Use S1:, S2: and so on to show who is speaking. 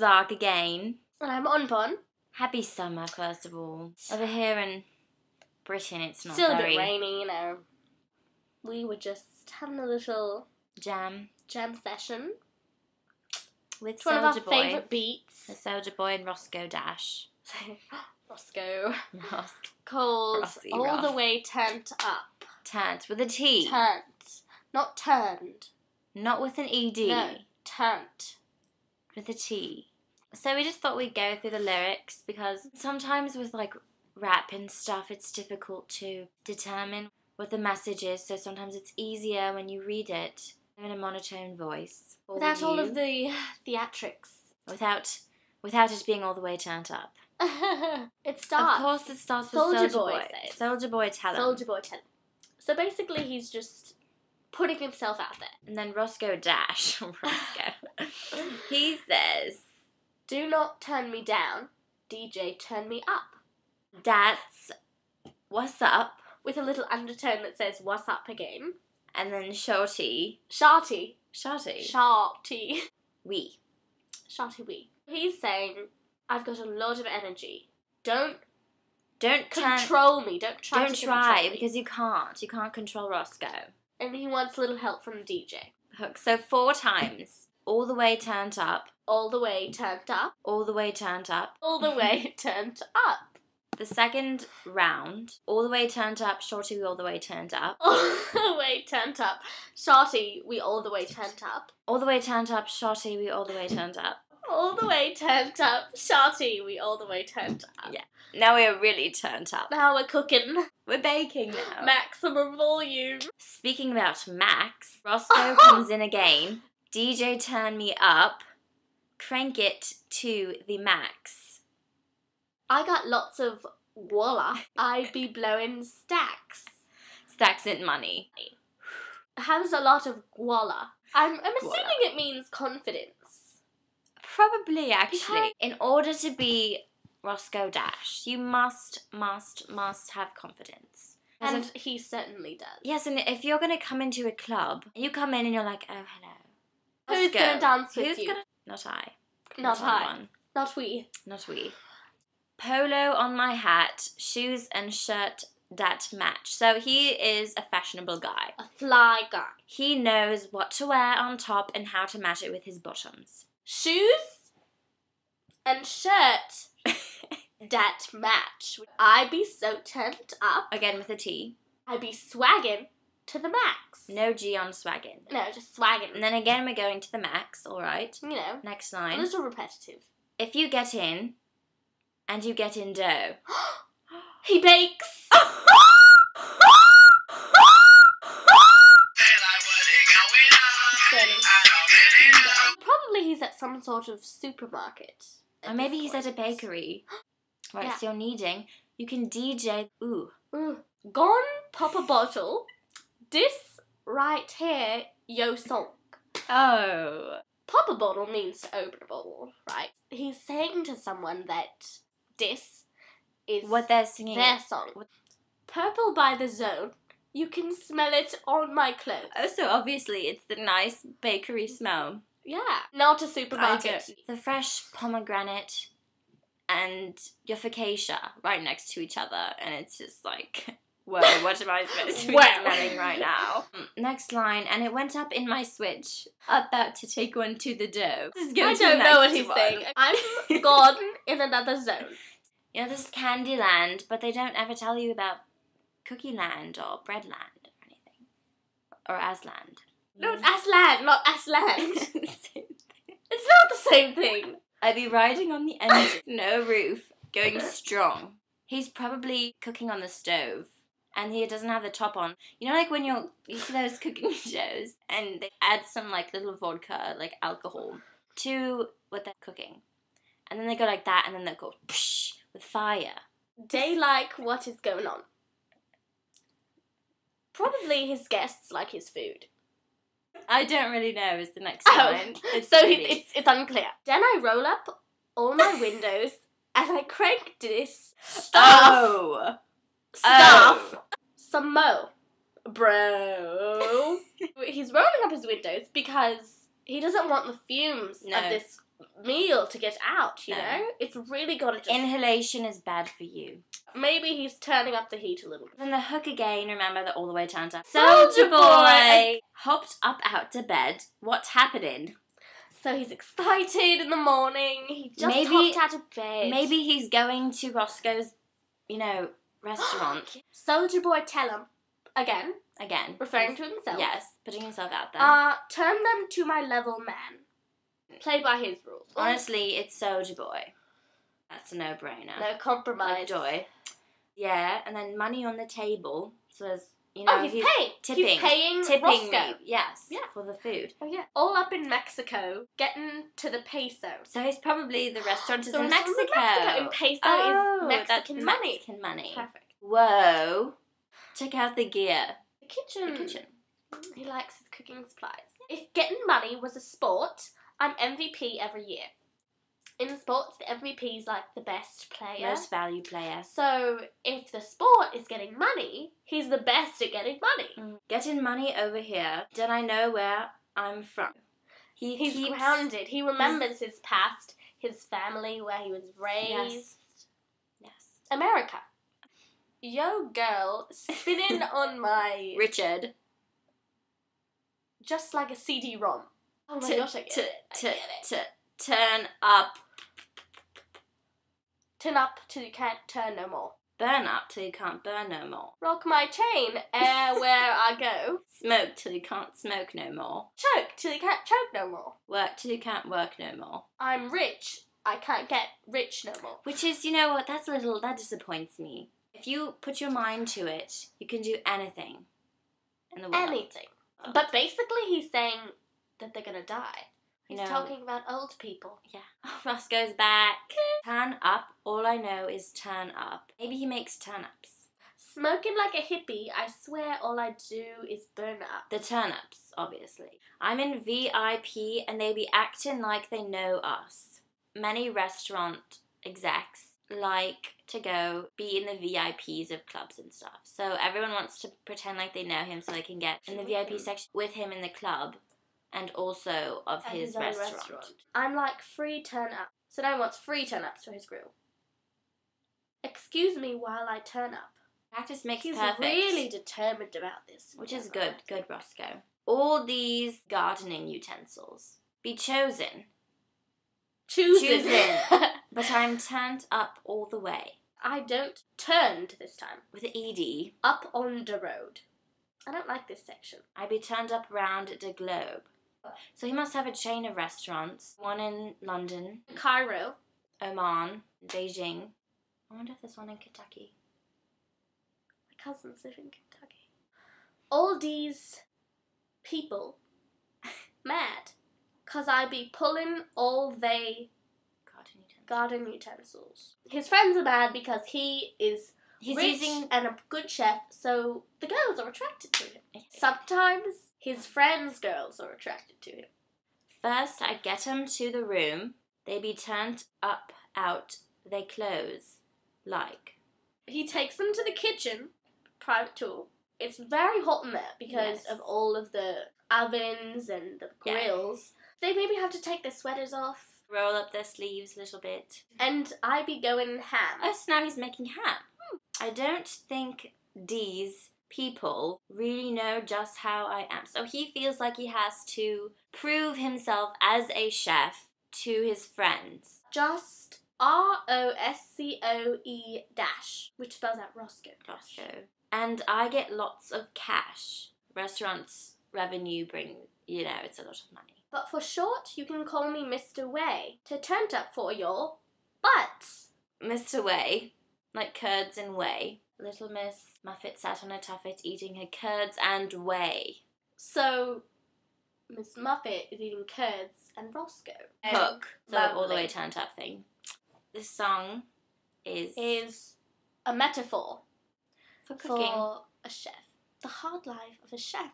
S1: Zark again.
S2: And I'm On Bon.
S1: Happy summer, first of all. Over here in Britain, it's not
S2: Still
S1: very...
S2: a bit rainy, you know. We were just having a little
S1: jam
S2: session.
S1: with
S2: It's one of our
S1: Soldier Boy.
S2: favourite beats.
S1: The Soldier Boy and Roscoe Dash.
S2: Roscoe.
S1: Ross.
S2: Called
S1: Rossi,
S2: All
S1: Ross.
S2: the Way Turned Up.
S1: Turned with a T.
S2: Turned. Not turned.
S1: Not with an ED.
S2: No, turned.
S1: With a T. So we just thought we'd go through the lyrics because sometimes with like rap and stuff it's difficult to determine what the message is, so sometimes it's easier when you read it in a monotone voice.
S2: Without all of the theatrics.
S1: Without it being all the way turned up.
S2: It starts.
S1: Of course it starts with
S2: Soldier
S1: Soldier
S2: Boy
S1: Boy.
S2: says.
S1: Soldier Boy tell him.
S2: Soldier Boy tell him. So basically he's just putting himself out there.
S1: And then Roscoe Dash, he says,
S2: do not turn me down, DJ turn me up.
S1: that's what's up.
S2: With a little undertone that says, what's up again.
S1: And then Shorty.
S2: Sharty.
S1: Sharty.
S2: Sharty.
S1: We.
S2: Sharty wee. He's saying, I've got a lot of energy. Don't
S1: control
S2: me. Don't try
S1: Don't
S2: to
S1: try,
S2: control me.
S1: because you can't. You can't control Roscoe.
S2: And he wants a little help from the DJ.
S1: Hook. So 4 times. All the way turned up.
S2: All the way turned up.
S1: All the way turned up.
S2: All the way turned up.
S1: The second round. All the way turned up. Shorty, we all the way turned up.
S2: All the way turned up. Shorty, we all the way turned up.
S1: All the way turned up. Shorty, we all the way turned up.
S2: All the way turned up. Shorty, we all the way turned up.
S1: Yeah. Now we are really turned up.
S2: Now we're cooking.
S1: We're baking now.
S2: Maximum volume.
S1: Speaking about Max, Roscoe comes in again. DJ turn me up. Crank it to the max.
S2: I got lots of voila. I be blowing stacks.
S1: Stacks in money.
S2: Has a lot of voila. I'm assuming it means confidence.
S1: Probably, actually. In order to be Roscoe Dash, you must have confidence.
S2: And he certainly does.
S1: Yes, and if you're going to come into a club, you come in and you're like, oh, hello.
S2: Who's going to dance with you?
S1: Not I.
S2: Not I.
S1: One.
S2: Not we.
S1: Not we. Polo on my hat, shoes and shirt that match. So he is a fashionable guy.
S2: A fly guy.
S1: He knows what to wear on top and how to match it with his bottoms.
S2: Shoes and shirt that match. I be so turned up.
S1: Again with a T.
S2: I be swaggin' to the max.
S1: No G on swaggin'.
S2: No, just swaggin'.
S1: And then again we're going to the max, alright.
S2: You know.
S1: Next
S2: A
S1: line.
S2: little repetitive.
S1: If you get in, and you get in dough.
S2: He bakes. Probably he's at some sort of supermarket.
S1: Or maybe he's at a bakery. Right,
S2: Yeah.
S1: so you're needing. You can DJ. Ooh.
S2: Gone pop a bottle. This right here, yo song.
S1: Oh.
S2: Pop a bottle means to open a bottle, right? He's saying to someone that this is
S1: What they're singing.
S2: their song. Purple by the Zone. You can smell it on my clothes.
S1: Oh, so obviously it's the nice bakery smell.
S2: Yeah. Not a supermarket.
S1: The fresh pomegranate and your focaccia right next to each other, and it's just like, whoa, what am I supposed to be smelling right now? Next line, and it went up in my switch, about to take one to the dough.
S2: I don't know what he's saying. I'm gone in another zone.
S1: You know, this is Candyland, but they don't ever tell you about Cookie Land or Bread Land or anything. Or Asland.
S2: No, it's Aslan, not Asland. It's not the same thing.
S1: I'd be riding on the engine, no roof, going strong. He's probably cooking on the stove, and he doesn't have the top on. You know, like when you see those cooking shows, and they add some like little vodka, like alcohol, to what they're cooking, and then they go like that, and then they go psh with fire.
S2: They like what is going on. Probably his guests like his food.
S1: I don't really know is the next line.
S2: It's unclear. Then I roll up all my windows and I crank this stuff. Some mo. Bro. He's rolling up his windows because he doesn't want the fumes of this meal to get out, you
S1: No.
S2: know? It's really got to just...
S1: Inhalation is bad for you.
S2: Maybe he's turning up the heat a little bit.
S1: Then the hook again, remember, that all the way turned up.
S2: Soldier Boy!
S1: Hopped up out to bed. What's happening?
S2: So he's excited in the morning. He just hopped out of bed.
S1: Maybe he's going to Roscoe's, restaurant.
S2: Soldier Boy tell him, again, referring to himself.
S1: Yes, putting himself out there.
S2: Turn them to my level man. Play by his rules.
S1: Honestly, it's Soldier Boy. That's a no-brainer.
S2: No compromise.
S1: Like joy. Yeah, and then money on the table. So there's,
S2: he's paying.
S1: Tipping.
S2: He's paying
S1: tipping
S2: Roscoe.
S1: me. Yes,
S2: Yeah.
S1: for the food.
S2: Oh, yeah. All up in Mexico, getting to the peso.
S1: So he's probably, the restaurant is
S2: The
S1: in
S2: restaurant's
S1: Mexico.
S2: in Peso is Mexican
S1: that's
S2: money.
S1: Mexican money.
S2: Perfect.
S1: Whoa. Check out the gear.
S2: The kitchen.
S1: The kitchen.
S2: He likes his cooking supplies. If getting money was a sport, I'm MVP every year. In sports, the MVP is like the best player.
S1: Most value player.
S2: So if the sport is getting money, he's the best at getting money.
S1: Getting money over here. Don't I know where I'm from?
S2: He's grounded. He remembers his past, his family, where he was raised.
S1: Yes.
S2: America. Yo, girl, spinning on my...
S1: Richard.
S2: Just like a CD-ROM. Oh my gosh, I get it.
S1: Turn up.
S2: Turn up till you can't turn no more.
S1: Burn up till you can't burn no more.
S2: Rock my chain, where I go.
S1: Smoke till you can't smoke no more.
S2: Choke till you can't choke no more.
S1: Work till you can't work no more.
S2: I'm rich, I can't get rich no more.
S1: Which is, you know what, that disappoints me. If you put your mind to it, you can do anything in the world.
S2: Anything. But basically he's saying that they're gonna die. He's talking about old people.
S1: Yeah. Oh, Roscoe's back. Turn up. All I know is turn up. Maybe he makes turn-ups.
S2: Smoking like a hippie, I swear all I do is burn up.
S1: The turn-ups, obviously. I'm in VIP and they be acting like they know us. Many restaurant execs like to go be in the VIPs of clubs and stuff. So everyone wants to pretend like they know him so they can get in the VIP section with him in the club. And also of his restaurant.
S2: I'm like free turn up. So now he wants free turn ups for his grill. Excuse me while I turn up.
S1: Practice makes
S2: He's
S1: perfect.
S2: He's really determined about this.
S1: Which is good. Good, Roscoe. All these gardening utensils be chosen.
S2: Choosing.
S1: But I'm turned up all the way.
S2: I don't turned this time.
S1: With the ED.
S2: Up on the road. I don't like this section.
S1: I be turned up round the globe. So he must have a chain of restaurants. One in London.
S2: Cairo.
S1: Oman. Beijing. I wonder if there's one in Kentucky.
S2: My cousins live in Kentucky. All these people mad. 'Cause I be pulling all they garden utensils. His friends are mad because he is rich and a good chef, so the girls are attracted to him. Sometimes his friends' girls are attracted to him.
S1: First, I get him to the room. They be turned up, out, they close. Like.
S2: He takes them to the kitchen, private tour. It's very hot in there because of all of the ovens and the grills. They maybe have to take their sweaters off.
S1: Roll up their sleeves a little bit.
S2: And I be going ham.
S1: Oh, so now he's making ham. I don't think these people really know just how I am. So he feels like he has to prove himself as a chef to his friends.
S2: Just Roscoe dash, which spells out Roscoe.
S1: Roscoe. And I get lots of cash. Restaurants' revenue bring, it's a lot of money.
S2: But for short, you can call me Mr. Way. To turn up for your butt.
S1: Mr. Way, like curds and whey. Little Miss Muffet sat on a tuffet eating her curds and whey.
S2: So, Miss Muffet is eating curds and Roscoe.
S1: Hook. So all the way turned up thing. This song is
S2: a metaphor
S1: for cooking.
S2: For a chef. The hard life of a chef.